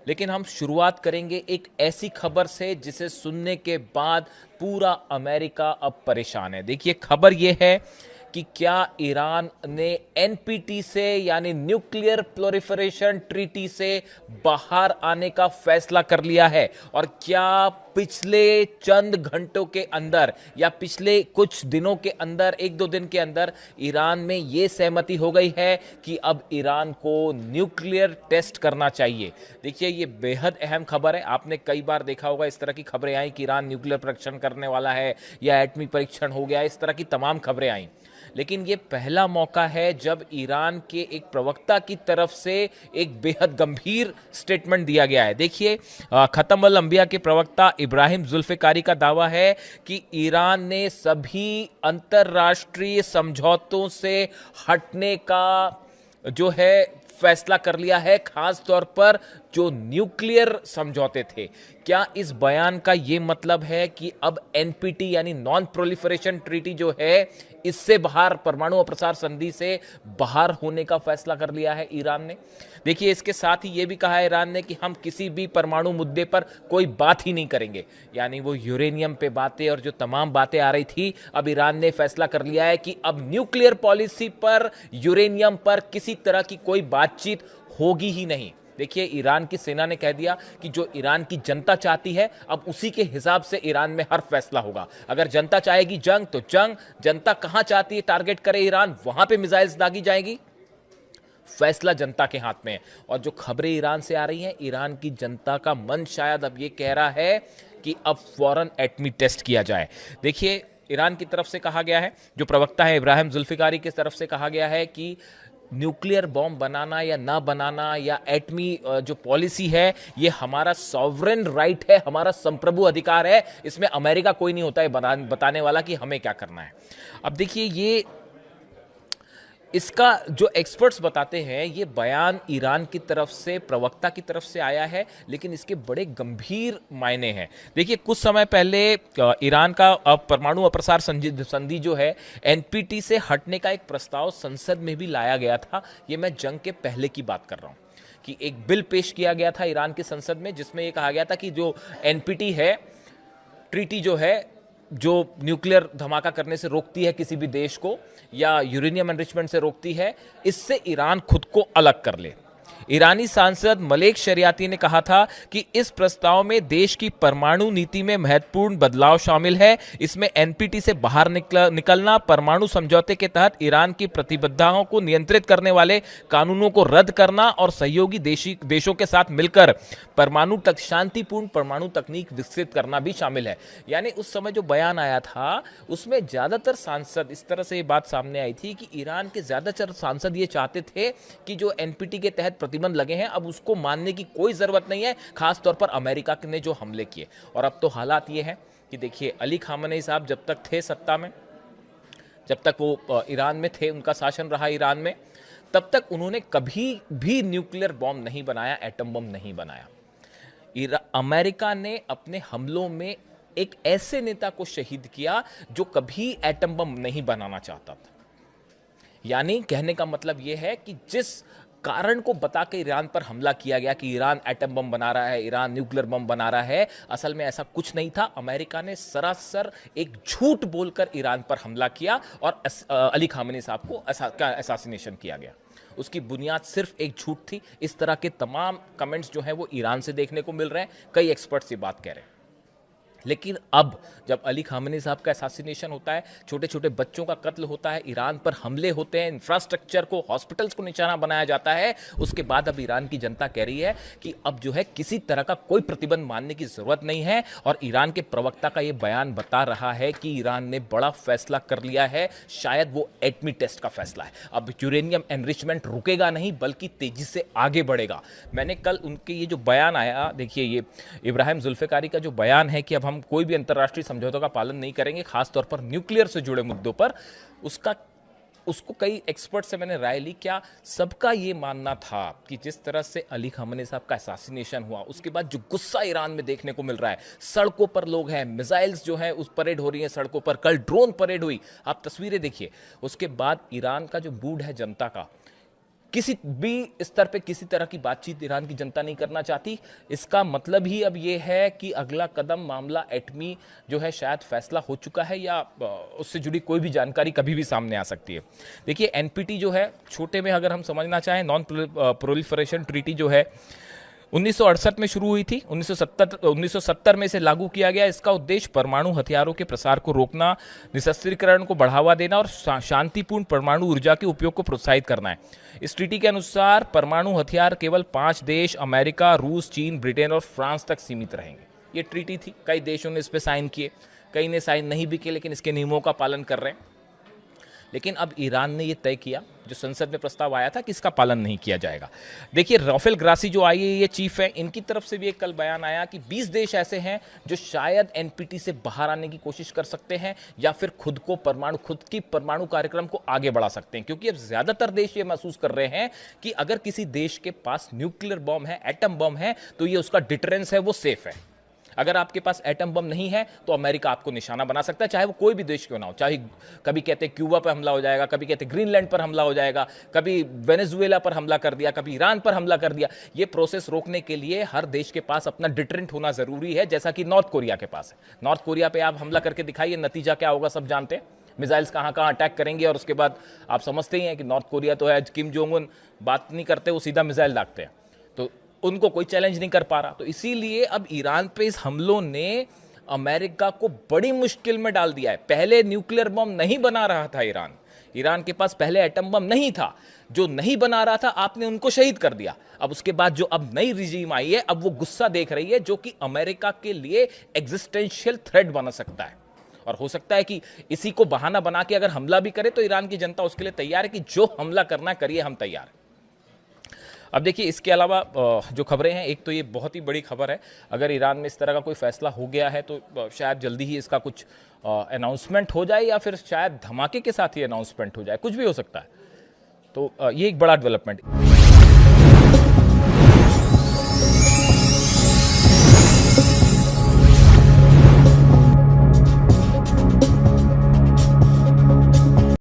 लेकिन हम शुरुआत करेंगे एक ऐसी खबर से जिसे सुनने के बाद पूरा अमेरिका अब परेशान है। देखिए, खबर यह है कि क्या ईरान ने एनपीटी से यानी न्यूक्लियर प्रोलिफरेशन ट्रीटी से बाहर आने का फैसला कर लिया है, और क्या पिछले चंद घंटों के अंदर या पिछले कुछ दिनों के अंदर, एक दो दिन के अंदर ईरान में यह सहमति हो गई है कि अब ईरान को न्यूक्लियर टेस्ट करना चाहिए। देखिए, ये बेहद अहम खबर है। आपने कई बार देखा होगा इस तरह की खबरें आई कि ईरान न्यूक्लियर परीक्षण करने वाला है या एटमी परीक्षण हो गया, इस तरह की तमाम खबरें आई। लेकिन ये पहला मौका है जब ईरान के एक प्रवक्ता की तरफ से एक बेहद गंभीर स्टेटमेंट दिया गया है। देखिए, खत्म अल अंबिया के प्रवक्ता इब्राहिम जुल्फिकारी का दावा है कि ईरान ने सभी अंतर्राष्ट्रीय समझौतों से हटने का जो है फैसला कर लिया है, खास तौर पर जो न्यूक्लियर समझौते थे। क्या इस बयान का यह मतलब है कि अब एनपीटी यानी नॉन प्रोलिफरेशन ट्रीटी जो है, इससे बाहर, परमाणु अप्रसार संधि से बाहर होने का फैसला कर लिया है ईरान ने? देखिए, इसके साथ ही यह भी कहा है ईरान ने कि हम किसी भी परमाणु मुद्दे पर कोई बात ही नहीं करेंगे। यानी वो यूरेनियम पे बातें और जो तमाम बातें आ रही थी, अब ईरान ने फैसला कर लिया है कि अब न्यूक्लियर पॉलिसी पर, यूरेनियम पर किसी तरह की कोई बातचीत होगी ही नहीं। देखिए, ईरान की सेना ने कह दिया कि जो ईरान की जनता चाहती है, अब उसी के हिसाब से ईरान में हर फैसला होगा। अगर जनता चाहेगी जंग तो जंग, जनता कहां चाहती है टारगेट करे ईरान, वहां पे मिसाइल्स दागी जाएगी। फैसला जनता के हाथ में है। और जो खबरें ईरान से आ रही हैं, ईरान की जनता का मन शायद अब ये कह रहा है कि अब फौरन एटमी टेस्ट किया जाए। देखिए, ईरान की तरफ से कहा गया है, जो प्रवक्ता है इब्राहिम जुल्फिकारी की तरफ से कहा गया है कि न्यूक्लियर बॉम्ब बनाना या ना बनाना या एटमी जो पॉलिसी है, ये हमारा सॉवरेन राइट है, हमारा संप्रभु अधिकार है। इसमें अमेरिका कोई नहीं होता है बताने वाला कि हमें क्या करना है। अब देखिए, ये इसका जो एक्सपर्ट्स बताते हैं, ये बयान ईरान की तरफ से, प्रवक्ता की तरफ से आया है, लेकिन इसके बड़े गंभीर मायने हैं। देखिए, कुछ समय पहले ईरान का परमाणु अप्रसार संधि जो है, एनपीटी से हटने का एक प्रस्ताव संसद में भी लाया गया था। ये मैं जंग के पहले की बात कर रहा हूं कि एक बिल पेश किया गया था ईरान की संसद में, जिसमें यह कहा गया था कि जो एनपीटी है, ट्रीटी जो है, जो न्यूक्लियर धमाका करने से रोकती है किसी भी देश को या यूरेनियम एनरिचमेंट से रोकती है, इससे ईरान खुद को अलग कर ले। ईरानी सांसद मलेक शरियाती ने कहा था कि इस प्रस्ताव में देश की परमाणु नीति में महत्वपूर्ण बदलाव शामिल है। इसमें एनपीटी से बाहर निकलना, परमाणु समझौते के तहत ईरान की प्रतिबद्धताओं को नियंत्रित करने वाले कानूनों को रद्द करना और सहयोगी देशों के साथ मिलकर परमाणु तक शांतिपूर्ण परमाणु तकनीक विकसित करना भी शामिल है। यानी उस समय जो बयान आया था, उसमें ज्यादातर सांसद, इस तरह से ये बात सामने आई थी कि ईरान के ज्यादातर सांसद ये चाहते थे कि जो एनपीटी के तहत प्रतिबंध लगे हैं, अब उसको मानने की कोई जरूरत नहीं है, खासतौर पर अमेरिका ने जो हमले किए। और अब तो हालात ये हैं कि देखिए, अली खामनेई साहब जब तक थे सत्ता में, जब तक वो ईरान में थे, उनका शासन रहा ईरान में, तब तक उन्होंने कभी भी न्यूक्लियर बॉम्ब नहीं बनाया, एटम बम नहीं बनाया। अमेरिका ने अपने हमलों में एक ऐसे नेता को शहीद किया जो कभी एटम बम नहीं बनाना चाहता था। यानी कहने का मतलब यह है कि जिस कारण को बता के ईरान पर हमला किया गया कि ईरान एटम बम बना रहा है, ईरान न्यूक्लियर बम बना रहा है, असल में ऐसा कुछ नहीं था। अमेरिका ने सरासर एक झूठ बोलकर ईरान पर हमला किया और अली खामेनी साहब को असैसिनेशन किया गया। उसकी बुनियाद सिर्फ एक झूठ थी। इस तरह के तमाम कमेंट्स जो हैं वो ईरान से देखने को मिल रहे हैं, कई एक्सपर्ट्स ये बात कह रहे हैं। लेकिन अब जब अली खामेनी साहब का असैसिनेशन होता है, छोटे छोटे बच्चों का कत्ल होता है, ईरान पर हमले होते हैं, इंफ्रास्ट्रक्चर को, हॉस्पिटल्स को निशाना बनाया जाता है, उसके बाद अब ईरान की जनता कह रही है कि अब जो है किसी तरह का कोई प्रतिबंध मानने की जरूरत नहीं है। और ईरान के प्रवक्ता का यह बयान बता रहा है कि ईरान ने बड़ा फैसला कर लिया है, शायद वो एटमी टेस्ट का फैसला है। अब यूरेनियम एनरिचमेंट रुकेगा नहीं, बल्कि तेजी से आगे बढ़ेगा। मैंने कल उनके ये जो बयान आया, देखिए ये इब्राहिम जुल्फिकारी का जो बयान है कि अब हम कोई भी अंतर्राष्ट्रीय समझौतों का पालन नहीं करेंगे, खासतौर पर न्यूक्लियर से जुड़े मुद्दों पर, उसको कई एक्सपर्ट से मैंने राय ली। क्या सबका ये मानना था कि जिस तरह से अली खामेनी साहब का असैसिनेशन हुआ, उसके बाद जो गुस्सा ईरान में देखने को मिल रहा है, सड़कों पर लोग हैं, मिसाइल्स जो हैं उस परेड हो रही हैं सड़कों पर, कल ड्रोन परेड हुई, आप तस्वीरें देखिए। उसके बाद ईरान का जो मूड है जनता का, किसी भी स्तर पे किसी तरह की बातचीत ईरान की जनता नहीं करना चाहती। इसका मतलब ही अब ये है कि अगला कदम मामला एटमी जो है शायद फैसला हो चुका है या उससे जुड़ी कोई भी जानकारी कभी भी सामने आ सकती है। देखिए एनपीटी जो है, छोटे में अगर हम समझना चाहें, नॉन प्रोलिफरेशन ट्रीटी जो है 1968 में शुरू हुई थी। 1970 में इसे लागू किया गया। इसका उद्देश्य परमाणु हथियारों के प्रसार को रोकना, निशस्त्रीकरण को बढ़ावा देना और शांतिपूर्ण परमाणु ऊर्जा के उपयोग को प्रोत्साहित करना है। इस ट्रीटी के अनुसार परमाणु हथियार केवल 5 देश अमेरिका, रूस, चीन, ब्रिटेन और फ्रांस तक सीमित रहेंगे। ये ट्रीटी थी, कई देशों ने इस पर साइन किए, कई ने साइन नहीं भी किए, लेकिन इसके नियमों का पालन कर रहे हैं। लेकिन अब ईरान ने यह तय किया, जो संसद में प्रस्ताव आया था, कि इसका पालन नहीं किया जाएगा। देखिए राफेल ग्रासी जो ये चीफ है, इनकी तरफ से भी एक कल बयान आया कि 20 देश ऐसे हैं जो शायद एनपीटी से बाहर आने की कोशिश कर सकते हैं या फिर खुद की परमाणु कार्यक्रम को आगे बढ़ा सकते हैं, क्योंकि अब ज्यादातर देश ये महसूस कर रहे हैं कि अगर किसी देश के पास न्यूक्लियर बॉम्ब है, एटम बॉम्ब है, तो ये उसका डिटरेंस है, वो सेफ है। अगर आपके पास एटम बम नहीं है तो अमेरिका आपको निशाना बना सकता है, चाहे वो कोई भी देश क्यों ना हो। चाहे कभी कहते हैं क्यूबा पर हमला हो जाएगा, कभी कहते हैं ग्रीनलैंड पर हमला हो जाएगा, कभी वेनेजुएला पर हमला कर दिया, कभी ईरान पर हमला कर दिया। ये प्रोसेस रोकने के लिए हर देश के पास अपना डिटरेंट होना जरूरी है, जैसा कि नॉर्थ कोरिया के पास है। नॉर्थ कोरिया पे आप हमला करके दिखाइए, नतीजा क्या होगा सब जानते हैं। मिसाइल्स कहां कहां अटैक करेंगे, और उसके बाद आप समझते ही हैं कि नॉर्थ कोरिया तो है, किम जोंग उन बात नहीं करते, वो सीधा मिसाइल दागते हैं, तो उनको कोई चैलेंज नहीं कर पा रहा। तो इसीलिए अब ईरान पे इस हमलों ने अमेरिका को बड़ी मुश्किल में डाल दिया है। पहले न्यूक्लियर बम नहीं बना रहा था ईरान के पास पहले एटम बम नहीं था। जो नहीं बना रहा था आपने उनको शहीद कर दिया। अब उसके बाद जो अब नई रिजीम आई है, अब वो गुस्सा देख रही है, जो कि अमेरिका के लिए एग्जिस्टेंशियल थ्रेट बन सकता है। और हो सकता है कि इसी को बहाना बना के अगर हमला भी करे तो ईरान की जनता उसके लिए तैयार है कि जो हमला करना करिए, हम तैयार हैं। अब देखिए इसके अलावा जो खबरें हैं, एक तो ये बहुत ही बड़ी खबर है, अगर ईरान में इस तरह का कोई फैसला हो गया है तो शायद जल्दी ही इसका कुछ अनाउंसमेंट हो जाए, या फिर शायद धमाके के साथ ही अनाउंसमेंट हो जाए, कुछ भी हो सकता है। तो ये एक बड़ा डेवलपमेंट।